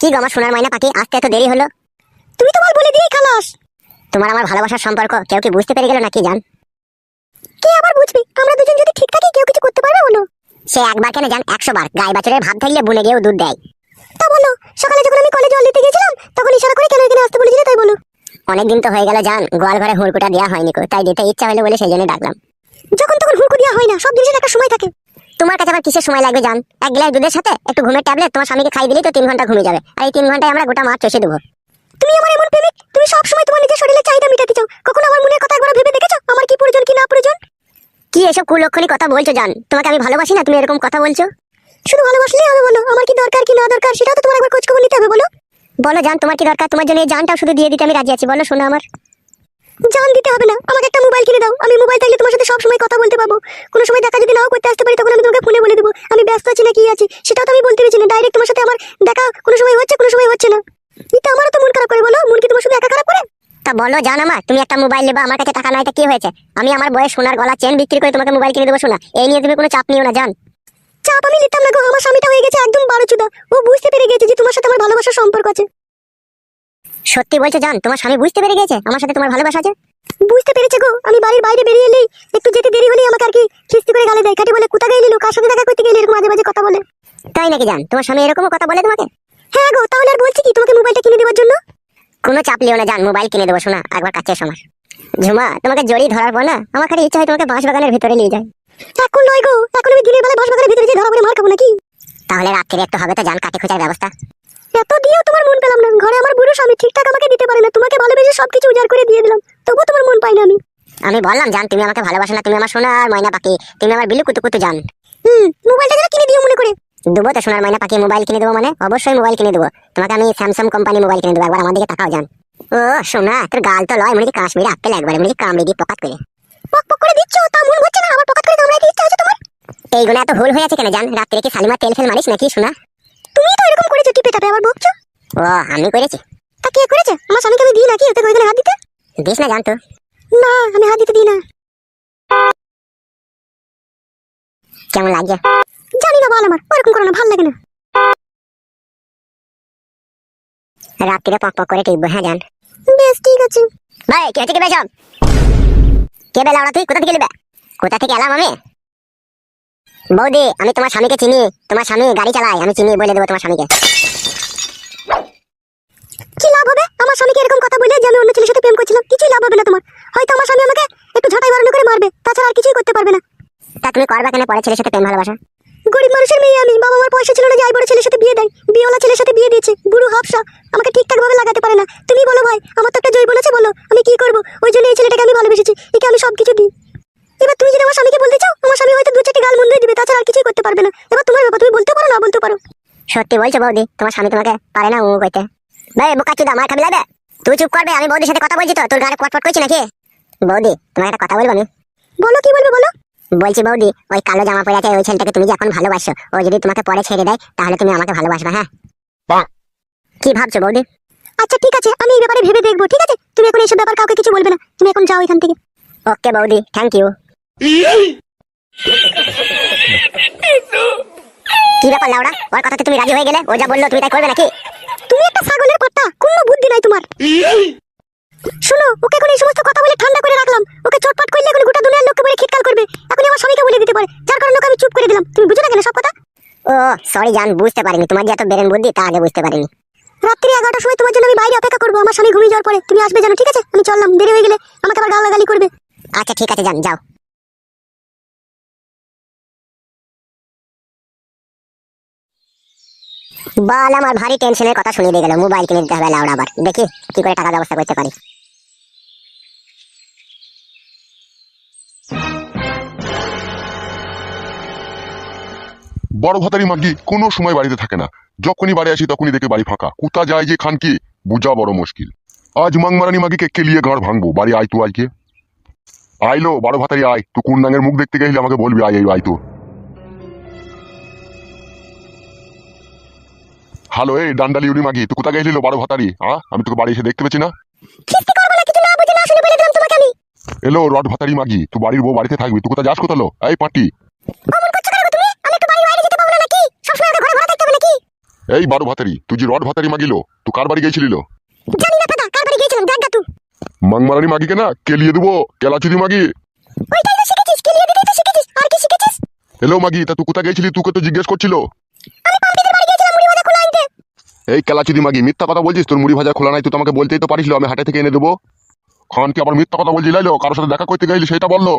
কি গো আমার সোনার ময়না পাখি, আসতে এত দেরি হলো? তুমি তো বল বলে দিয়েই খালাস। তোমার আমার ভালোবাসার সম্পর্ক কেউ কি বুঝতে পেরে গেল নাকি জান? কে আবার বুঝবে? আমরা দুজন যদি ঠিক থাকি কেউ কিছু করতে পারবে বলো? সে একবার কেন জান, 100 বার। গাই বাছুরের ভাব থাকলে বুনে গিয়েও দুধ দেয়। তা বলো, সকালে যখন আমি কলেজে জল দিতে গেছিলাম তখন ইশারা করে কেন এখানে আসতে বলেছিলে তাই বলো? অনেকদিন তো হয়ে গেল জান, গোয়াল ঘরে হুড়কুটা দেওয়া হয়নি কো, তাই দিতে ইচ্ছা হলো বলে সেই জন্য ডাকলাম। যখন তখন হুড়কু দেওয়া হয় না, সব জিনিসের একটা সময় থাকে। তোমার কাছে আবার কিসের সময় লাগবে জান? 1 গ্লাস দুধের সাথে একটু ঘুমের ট্যাবলেট তোমার স্বামীকে খাই দিলেই তো 3 ঘন্টা ঘুমিয়ে যাবে, আর এই 3 ঘন্টায় আমরা গোটা মাঠ চষে দেবো। তুমি আমার এমন প্রেমিক, তুমি সব সময় তোমার নিজের শরীরের চাহিদা মেটাতে চাও। কখনো আমার মনের কথা একবার ভেবে দেখেছো আমার কি প্রয়োজন কি না প্রয়োজন? কি এসব কুলক্ষণী কথা বলছো জান? তোমাকে আমি ভালোবাসি না, তুমি এরকম কথা বলছো? শুধু ভালোবাসলেই হবে বলো? আমার কি দরকার কি না দরকার সেটাও তো তোমার একবার খোঁজ খবর নিতে হবে বলো। বলো জান, তোমার কি দরকার? তোমার জন্য এই জানটাও শুধু দিয়ে দিতে আমি রাজি আছি। বলো শোনো আমার। জান দিতে হবে না, আমাকে একটা মোবাইল কিনে দাও। আমি মোবাইল থাকলে তোমার সাথে সব সময় কথা বলতে পাবো। কোনো সময় দেখা যদি নাও করতে আসতে পারি তখন আমি তোমাকে ফোনে বলে দেবো আমি ব্যস্ত আছি না কি আছি, সেটাও তো আমি বলতে পারছি না। ডাইরেক্ট তোমার সাথে আমার দেখা কোনো সময় হচ্ছে কোনো সময় হচ্ছে না। এটা আমারও তো মন খারাপ করে বলো। মন কি তোমার শুধু একা খারাপ করে? তা বলো জান আমার, তুমি একটা মোবাইল নেবা, আমার কাছে টাকা নাই, তা কি হয়েছে? আমি আমার বয়স সোনার গলা চেন বিক্রি করে তোমাকে মোবাইল কিনে দেবো। শোনা, এই নিয়ে তুমি কোনো চাপ নিও না জান। চাপ আমি নিতাম না গো, আমার স্বামীটা হয়ে গেছে একদম বারোচুদা। ও বুঝতে পেরে গেছে যে তোমার সাথে আমার ভালোবাসার সম্পর্ক আছে। সত্যি বলছো জান, তোমার স্বামী বুঝতে পেরে গেছে আমার সাথে তোমার ভালোবাসা আছে? বুঝতে পেরেছে গো। আমি বাড়ির বাইরে বেরিয়ে এলেই একটু যেতে দেরি হলেই আমাকে আর কি খিস্তি করে গালে দেয়, খাটি বলে কোথা গেলি, কার সাথে দেখা করতে গেলি, এরকম মাঝে মাঝে কথা বলে। তাই নাকি জান? তোমার স্বামী এরকমও কথা বলে তোমাকে? হ্যাঁ গো, তাহলে আর বলছি কি তোমাকে মোবাইলটা কিনে দেওয়ার জন্য? কোনো চাপ লিও না জান, মোবাইল কিনে দেবো। শোনা, একবার কাছে এসো আমার। ঝুমা, তোমাকে জড়িয়ে ধরার পর না আমার খালি ইচ্ছা হয় তোমাকে বাঁশ বাগানের ভিতরে নিয়ে যায়। এখন নয় গো, এখন আমি দিনের বেলা বাসবাগানের ভিতরে যে ধরা পড়ে মার খাবো নাকি? তাহলে রাত্রে একটু হবে তো জান, কাটে খোঁজার ব্যবস্থা। এত দিয়েও তোমার মন পেলাম না। ঘরে আমার বুড়ো স্বামী ঠিকঠাক আমাকে দিতে পারে না, তোমাকে ভালোবেসে সবকিছু উজাড় করে দিয়ে দিলাম, তবুও তোমার মন পাই না আমি। আমি বললাম জান, তুমি আমাকে ভালোবাসো না। তুমি আমার সোনার ময়না পাখি, তুমি আমার বিলু কুতু কুতু জান। মোবাইলটা যেন কিনে দিও মনে করে। দেবো তো সোনার ময়না পাখি, মোবাইল কিনে দেবো মানে অবশ্যই মোবাইল কিনে দেবো। তোমাকে আমি স্যামসাং কোম্পানি মোবাইল কিনে দেবো। একবার আমার দিকে তাকাও জান। ও সোনা, তোর গাল তো লয়, মনে কি কাশ্মীরি আপেল, একবারে মনে কি কামড়ে দিয়ে পকাত করে। পক পক করে দিচ্ছ, তা মন হচ্ছে না আমার পকেট করে কামড়াইতে ইচ্ছা হচ্ছে তোমার? এইগুলো এত ভুল হয়ে আছে কেন জান? রাত্রে কি শালিমার তেল ফেল মারিস নাকি সোনা? তুমি তো এরকম করেছো, টিপে টাপে আবার বকছো। ও আমি করেছি? তা কে করেছে? আমার স্বামীকে আমি দিই নাকি ওতে ওইখানে হাত দিতে? দিস না জান তো। না, আমি হাত দিতে দিই না। কেমন লাগে? জানি না, বল আমার ওরকম করো না, ভালো লাগে না। রাত্রে পক পক করে টিপবো, হ্যাঁ জান। বেশ ঠিক আছে। ভাই কে আছে? কে বেসব? কে বেলা ওরা? তুই কোথা থেকে এলি? কোথা থেকে এলাম আমি? বৌদি, আমি তোমার স্বামীকে চিনি। তোমার স্বামী গাড়ি চালায়, আমি চিনি, বলে দেবো তোমার স্বামীকে। কি লাভ হবে আমার স্বামীকে এরকম কথা বলে যে আমি অন্য ছেলের সাথে প্রেম করছিলাম? কিছুই লাভ হবে না তোমার। হয়তো আমার স্বামী আমাকে একটু ঝাঁটাই বাড়ানো করে মারবে, তাছাড়া আর কিছুই করতে পারবে না। তা তুমি করবা কেন পরে ছেলের সাথে প্রেম ভালোবাসা? গরিব মানুষের মেয়ে আমি, বাবা আমার পয়সা ছিল না যে আই বড় ছেলের সাথে বিয়ে দেয়। বিয়েওয়ালা ছেলের সাথে বিয়ে দিয়েছে, বুড়ো হাফসা, আমাকে ঠিকঠাক ভাবে লাগাতে পারে না। তুমি বলো ভাই, আমার তো একটা জৈবন আছে, বলো আমি কি করবো? ওই জন্য এই ছেলেটাকে আমি ভালোবেসেছি, একে আমি সবকিছু দিই। এবার তুমি যদি আমার স্বামীকে বলতে চাও, আমার স্বামী হয়তো 2-4টি গাল মন্দই দিবে, তাছাড়া আর কিছুই করতে পারবে না। এবার তোমার ব্যাপার, তুমি বলতে পারো না বলতে পারো। সত্যি বলছো বৌদি? তোমার স্বামী তোমাকে পারে না ও কইতে? ভাই বোকা চুদা, আমার খাবি লাগবে? তুই চুপ করবে, আমি বৌদির সাথে কথা বলছি তো, তোর গাড়ি পটপট করছি নাকি? বৌদি, তোমার একটা কথা বলবো আমি। বলো, কি বলবে বলো। বলছি বৌদি, ওই কালো জামা পরে আছে ওই ছেলেটাকে তুমি যে এখন ভালোবাসো, ও যদি তোমাকে পরে ছেড়ে দেয় তাহলে তুমি আমাকে ভালোবাসবে, হ্যাঁ? কি ভাবছো বৌদি? আচ্ছা ঠিক আছে, আমি এই ব্যাপারে ভেবে দেখবো, ঠিক আছে? তুমি এখন এইসব ব্যাপার কাউকে কিছু বলবে না, তুমি এখন যাও এখান থেকে। ওকে বৌদি, থ্যাংক ইউ। কি ব্যাপার লাউড়া, ওর কথাতে তুমি রাজি হয়ে গেলে? ও যা বললো তুমি তাই করবে নাকি? তুমি একটা ছাগলের পাট্টা, কোনো বুদ্ধি নাই তোমার। শোনো, ওকে এখন এই সমস্ত কথা বলে ঠান্ডা করে রাখলাম। ওকে চটপট করলে এখন গোটা দুনিয়ার লোককে বলে খিটকাল করবে। এখন আমার স্বামীকে বলে দিতে পারে, যার কারণে ওকে আমি চুপ করে দিলাম। তুমি বুঝো না কেন সব কথা? ও সরি জান, বুঝতে পারিনি। তোমার যে এত বেরেন বুদ্ধি তা আগে বুঝতে পারিনি। রাত্রি 11টার সময় তোমার জন্য আমি বাইরে অপেক্ষা করবো, আমার স্বামী ঘুমিয়ে যাওয়ার পরে তুমি আসবে জানো, ঠিক আছে? আমি চললাম, দেরি হয়ে গেলে আমাকে আবার গালাগালি করবে। আচ্ছা ঠিক আছে জান, যাও। বাল, আমার ভারী টেনশনের কথা শুনিয়ে দিয়ে গেল। মোবাইল কিনে দিতে হবে লাউড়া, আবার দেখি কি করে টাকা ব্যবস্থা করতে পারি। বড় ভাতারি মাগি কোনো সময় বাড়িতে থাকে না, যখনই বাড়ি আসি তখনই দেখে বাড়ি ফাঁকা। কোথা যায় যে খান কি বুঝা বড় মুশকিল। আজ মাংমারানি মাগিকে কেলিয়ে গাঁড় ভাঙবো। বাড়ি আয় তো, আইকে আইলো বড় ভাতারি আয়। তুই কোন নাঙের মুখ দেখতে গেলে আমাকে বলবি, আয় আয় তো। হ্যালো, এই ডান্ডালি উনি মাগি, তুই কোথা গেছিল বড় ভাতারি? আমি তোকে বাড়ি এসে দেখতে পেছি না। এলো রড ভাতারি মাগি, তুই বাড়ির বউ বাড়িতে থাকবি, তুই কোথা যাস কোথালো? এই পাটি, এই বারো ভাতারি, তুই যে রড ভাতারি মাগিল, তুই কার বাড়ি গেছিলিল? জানি না ফাদা, কার বাড়ি গিয়েছিলাম দেখ গা তুই। মাংমারানি মাগিকে না কেলিয়ে দেবো, কেলাচুদি মাগি। ওইটাই তো শিখেছিস, কেলিয়ে দিতেই তো শিখেছিস, আর কি শিখেছিস? হ্যালো মাগি, তা তুই কোথায় গেছিলি? তোকে তো জিজ্ঞেস করছিল। আমি পাম্পিদের বাড়ি গিয়েছিলাম মুড়ি ভাজা খোলা আনতে। এই কেলাচুদি মাগি, মিথ্যা কথা বলছিস। তোর মুড়ি ভাজা খোলা নাই, তুই তো আমাকে বলতেই তো পারিস, আমি হাটে থেকে এনে দেবো। খান কি আবার মিথ্যা কথা বলছি? লাইলো কারোর সাথে দেখা করতে গেলি সেটা বললো।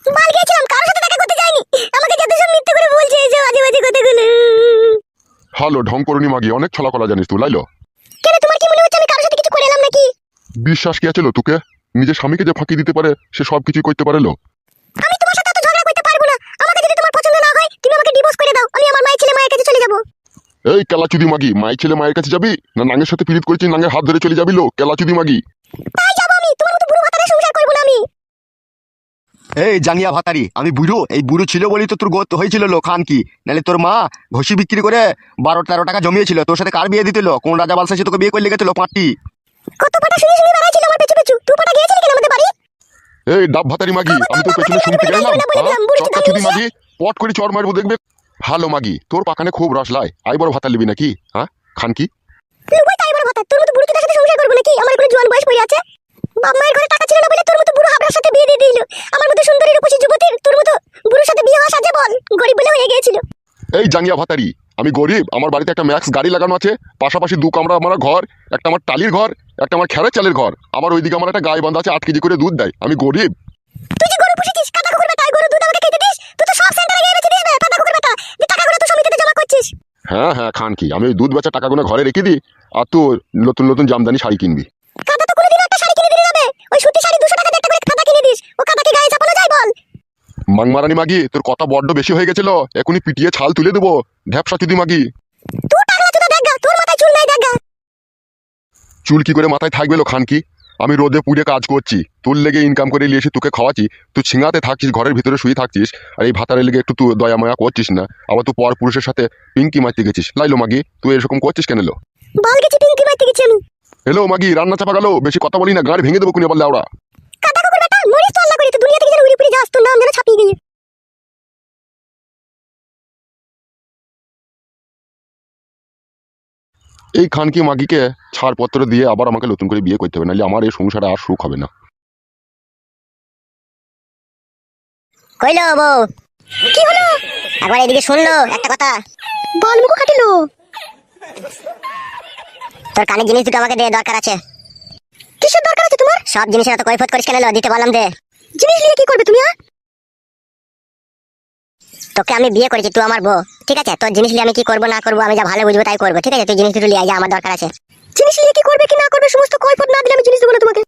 বাল গিয়েছিলাম, কারোর সাথে দেখা করতে যাইনি। আমাকে যত সব মিথ্যে করে বলছে এই যে বাজে বাজে কথাগুলো। হ্যালো ঢং করুনি মাগি, অনেক ছলাকলা জানিস তুই। লাইলো কেন, তোমার কি মনে হচ্ছে আমি কারোর সাথে কিছু করে এলাম নাকি? বিশ্বাস কি আছে তোকে? নিজের স্বামীকে যে ফাঁকি দিতে পারে সে সব কিছুই করতে পারে লো। আমি তোমার সাথে তো ঝগড়া করতে পারবো না। আমাকে যদি তোমার পছন্দ না হয় তুমি আমাকে ডিভোর্স করে দাও, আমি আমার মায়ের ছেলে মায়ের কাছে চলে যাব। এই কেলাচুদি মাগি, মায়ের ছেলে মায়ের কাছে যাবি না নাঙ্গের সাথে পিরিত করেছিস, নাঙ্গের হাত ধরে চলে যাবি লো? কেলাচুদি মাগি তাই যাব আমি, তোমার মতো বুড়ো ভাতারে সংসার করব না আমি। এই জাঙ্গিয়া ভাতারি, আমি বুড়ো, এই বুড়ো ছিল বলি তো তোর গোত হয়েছিল লো খান কি। নাহলে তোর মা ঘষি বিক্রি করে 12-13 টাকা জমিয়েছিল। তোর সাথে কার বিয়ে দিতেলো? কোন রাজা বালসা সে তোকে বিয়ে করে লেগেছিল পাঁচটি? কত পাটা শুনে শুনে বেড়াইছিল আমার পেছু পেছু। তুই পাটা গিয়েছিলি কেন আমাদের বাড়ি? এই ডাব ভাতারি মাগি, আমি তোর পেছনে শুনতে গেলাম। চটকাচুদি মাগি পট করে চড় মারবো দেখবে। ভালো মাগি, তোর পাকানে খুব রস লাই, আই বড় ভাতা লিবি নাকি? হ্যাঁ খান কি লুবাই তাই বড় ভাতা, তোর মতো বুড়ো তোর সাথে সংসার করব নাকি? আমার কোনো জোয়ান বয়স পড়ে আছে। বাপ মায়ের ঘরে টাকা ছিল না বলে তোর মতো বুড়ো হাবড়ার সাথে বিয়ে দিয়ে দিল। আমার মতো সুন্দরী রূপসী যুবতীর তোর মতো বুড়োর সাথে বিয়ে হওয়া সাজে বল? গরিব বলে হয়ে গিয়েছিল। এই জাঙ্গিয়া ভাতারি, আমি গরিব। আমার বাড়িতে একটা ম্যাক্স গাড়ি লাগানো আছে, পাশাপাশি 2 কামরা আমার ঘর, একটা আমার টালির ঘর, একটা আমার খেরের চালের ঘর। আবার ওইদিকে আমার একটা গায়ে বান্ধা আছে, 8 কেজি করে দুধ দেয়। আমি গরিব। তুই যে গরু পুষেছিস, কাদা কুকুর বেটা, গরু দুধ আমাকে খেতে দিস? তুই তো সব সেন্টারে গিয়ে বেচে দিস বে, কাদা কুকুর বেটা। যে টাকাগুলো তো সমিতিতে জমা করছিস। হ্যাঁ হ্যাঁ খান কি, আমি ওই দুধ বেচা টাকাগুলো ঘরে রেখে দিই, আর তুই নতুন নতুন জামদানি শাড়ি কিনবি। কাদা তো কোনোদিন একটা শাড়ি কিনে দিলি না বে। ওই সুতি শাড়ি 200 টাকা দিয়ে একটা করে কাদা কিনে দিস। ও কাদা কি গায়ে চাপানো যায় বল? মাংমারানি মাগি, তোর কথা বড্ড বেশি হয়ে গেছিল, এখনই পিটিয়ে ছাল তুলে দেবো। ঢ্যাপসা চুদি মাগি, তুই টাকলা চুদা দেখ গা, তোর মাথায় চুল নাই দেখ গা। চুল কি করে মাথায় থাকবে লো খান কি? আমি রোদে পুড়ে কাজ করছি, তোর লেগে ইনকাম করে নিয়ে এসে তোকে খাওয়াচ্ছি। তুই ছিঙাতে থাকছিস, ঘরের ভিতরে শুয়ে থাকছিস, আর এই ভাতারের লেগে একটু তুই দয়া মায়া করছিস না। আবার তুই পর পুরুষের সাথে পিঙ্কি মারতে গেছিস। লাইলো মাগি, তুই এরকম করছিস কেন লো? বাল গেছি পিঙ্কি মাইতে গেছি আমি। হ্যালো মাগি, রান্না চাপা গেল, বেশি কথা বলি না, গাড়ি ভেঙে দেবো কোনি আবার লেওড়া। কাদা কুকুর বেটা, মরিস তো আল্লাহ করে, তুই দুনিয়া থেকে যেন উড়ে পুড়ে যাস, তোর নাম যেন ছাপিয়ে গিয়ে। এই খানকি মাগিকে ছাড়পত্র দিয়ে আবার আমাকে নতুন করে বিয়ে করতে হবে, নাহলে আমার এই সংসারে আর সুখ হবে না। কইলো বউ, কি হলো? একবার এদিকে শুনলো একটা কথা। বাল মুখ কাটিলো। তোর কানে জিনিস দুটো আমাকে দে, দরকার আছে। কিসের দরকার আছে তোমার? সব জিনিসের এত কৈফত করিস কেন লো? দিতে বললাম দে। জিনিস নিয়ে কি করবে তুমি? তোকে আমি বিয়ে করেছি, তুই আমার বউ, ঠিক আছে? তোর জিনিস নিয়ে আমি কি করবো না করবো আমি যা ভালো বুঝবো তাই করবো, ঠিক আছে? তুই জিনিস দুটো নিয়ে আয়, যা, আমার দরকার আছে। জিনিস নিয়ে কি করবে কি না করবে সমস্ত কৈফত না দিলে আমি জিনিস দেবো না তোমাকে।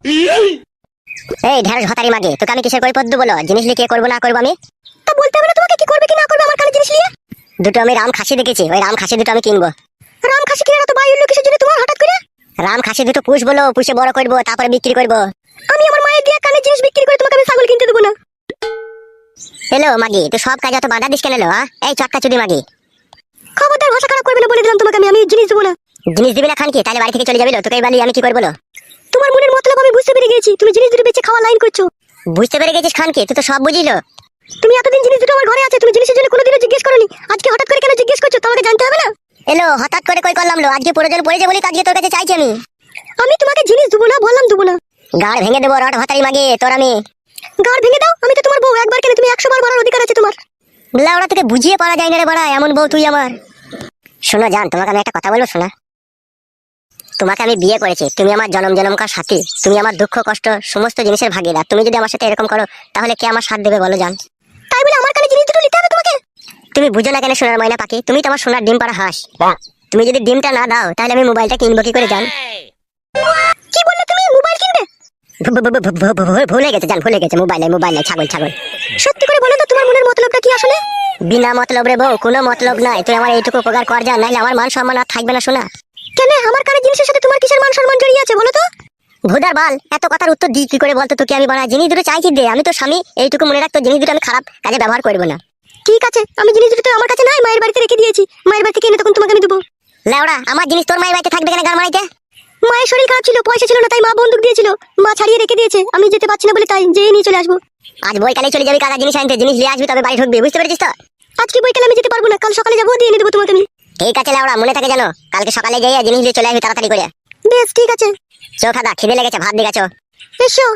এই ঢেঁড়স ভাতারি মাগে, তোকে আমি কিসের কৈফত দেবো বলো? জিনিস নিয়ে কি করবো না করবো আমি? তা বলতে হবে না তোমাকে কি করবে কি না করবে আমার কানে জিনিস নিয়ে? দুটো আমি রাম খাসি দেখেছি, ওই রাম খাসি দুটো আমি কিনবো। রাম খাসি কিনে তো বাই হলো কিসের জন্য তোমার হঠাৎ করে? রাম খাসি দুটো পুষ বলো, পুষে বড় করবো, তারপরে বিক্রি করবো। আমি আমার মায়ের দিয়ে কানে জিনিস বিক্রি করে তোমাকে আমি ছাগল কিনতে দেবো না। হ্যালো মাগি, তুই সব কাজ অত বাধা দিস কেন লো? হ্যাঁ, এই চটকা চুদি মাগি, খবরদার ভাষা খারাপ করবে না বলে দিলাম তোমাকে, আমি জিনিস দেবো না। জিনিস দিবি না খান কি? তাহলে বাড়ি থেকে চলে যাবি লো, তোকে এই বালি আমি কি করবো লো? তোমার মনের মতলব আমি বুঝতে পেরে গেছি, তুমি জিনিস দুটো বেচে খাওয়া লাইন করছো। বুঝতে পেরে গেছিস খান কি? তুই তো সব বুঝিলো। তুমি এতদিন জিনিস দুটো আমার ঘরে আছে, তুমি জিনিসের জন্য কোনোদিনও জিজ্ঞেস করোনি, আজকে হঠাৎ করে কেন জিজ্ঞেস করছো? তোমাকে জানতে হবে না? এলো হঠাৎ করে কই করলাম লো? আজকে প্রয়োজন পড়েছে বলি তো আজকে তোর কাছে চাইছি আমি। আমি তোমাকে জিনিস দেবো না বললাম, দেবো না। গাড় ভেঙে দেবো রড ভাতারি মাগে তোর আমি। গাড় ভেঙে দাও, আমি তো তোমার বউ, একবার কেন তুমি 100 বার বলার অধিকার আছে তোমার। লাউড়া তোকে বুঝিয়ে পারা যায় না রে বড়া, এমন বউ তুই আমার। শোনো জান, তোমাকে আমি একটা কথা বলবো শোনা। তোমাকে আমি বিয়ে করেছি, তুমি আমার জনম জনমকার সাথী, তুমি আমার দুঃখ কষ্ট সমস্ত জিনিসের ভাগিদার। তুমি যদি আমার সাথে এরকম করো তাহলে কে আমার সাথ দেবে বলো জান? তাই বলে আমার কানে জিনিস দুটো নিতে হবে তোমাকে? তুমি বুঝো না কেন সোনার ময়না পাখি? তুমি তো আমার সোনার ডিম পাড়া হাঁস। তুমি যদি ডিমটা না দাও তাহলে আমি মোবাইলটা কিনবো কি করে জান? কি বললে তুমি? মোবাইল কিনবে? ভুলে গেছে জান, ভুলে গেছে। মোবাইল নাই, ছাগল ছাগল। সত্যি করে বলো তো তোমার মনের মতলবটা কি আসলে? বিনা মতলব রে বউ, কোনো মতলব নাই। তুই আমার এইটুকু উপকার কর যা, নাইলে আমার মান সম্মান আর থাকবে না শোনা। কেন আমার কানে জিনিসের সাথে তোমার কিসের মান সম্মান জড়িয়ে আছে বলো তো? ভুদার বাল, এত কথার উত্তর দিই কি করে বলতো তোকে? আমি বানা জিনিস দুটো চাইছি দে, আমি তো স্বামী, এইটুকু মনে রাখতো। জিনিস দুটো আমি খারাপ কাজে ব্যবহার করবো না। ঠিক আছে, আমি জিনিস দুটো তো আমার কাছে নাই, মায়ের বাড়িতে রেখে দিয়েছি, মায়ের বাড়ি থেকে এনে তখন তোমাকে আমি দেবো। লেওড়া, আমার জিনিস তোর মায়ের বাড়িতে থাকবে কেন গান মারাইতে? মায়ের শরীর খারাপ ছিল, পয়সা ছিল না, তাই মা বন্দুক দিয়েছিল, মা ছাড়িয়ে রেখে দিয়েছে, আমি যেতে পারছি না বলে তাই যেয়ে নিয়ে চলে আসবো। আজ বইকালে চলে যাবি কাকা জিনিস আনতে, জিনিস নিয়ে আসবি তবে বাড়ি ঢুকবি, বুঝতে পেরেছিস তো? আজকে বইকালে আমি যেতে পারবো না, কাল সকালে যাবো, দিয়ে এনে দেবো তোমাকে আমি। ঠিক আছে লাউড়া, মনে থাকে জানো, কালকে সকালে যাই জিনিসগুলো চলে আসবি তাড়াতাড়ি করে। বেশ ঠিক আছে। চো খাদা, খিদে লেগেছে, ভাত দিকে চো। এসো।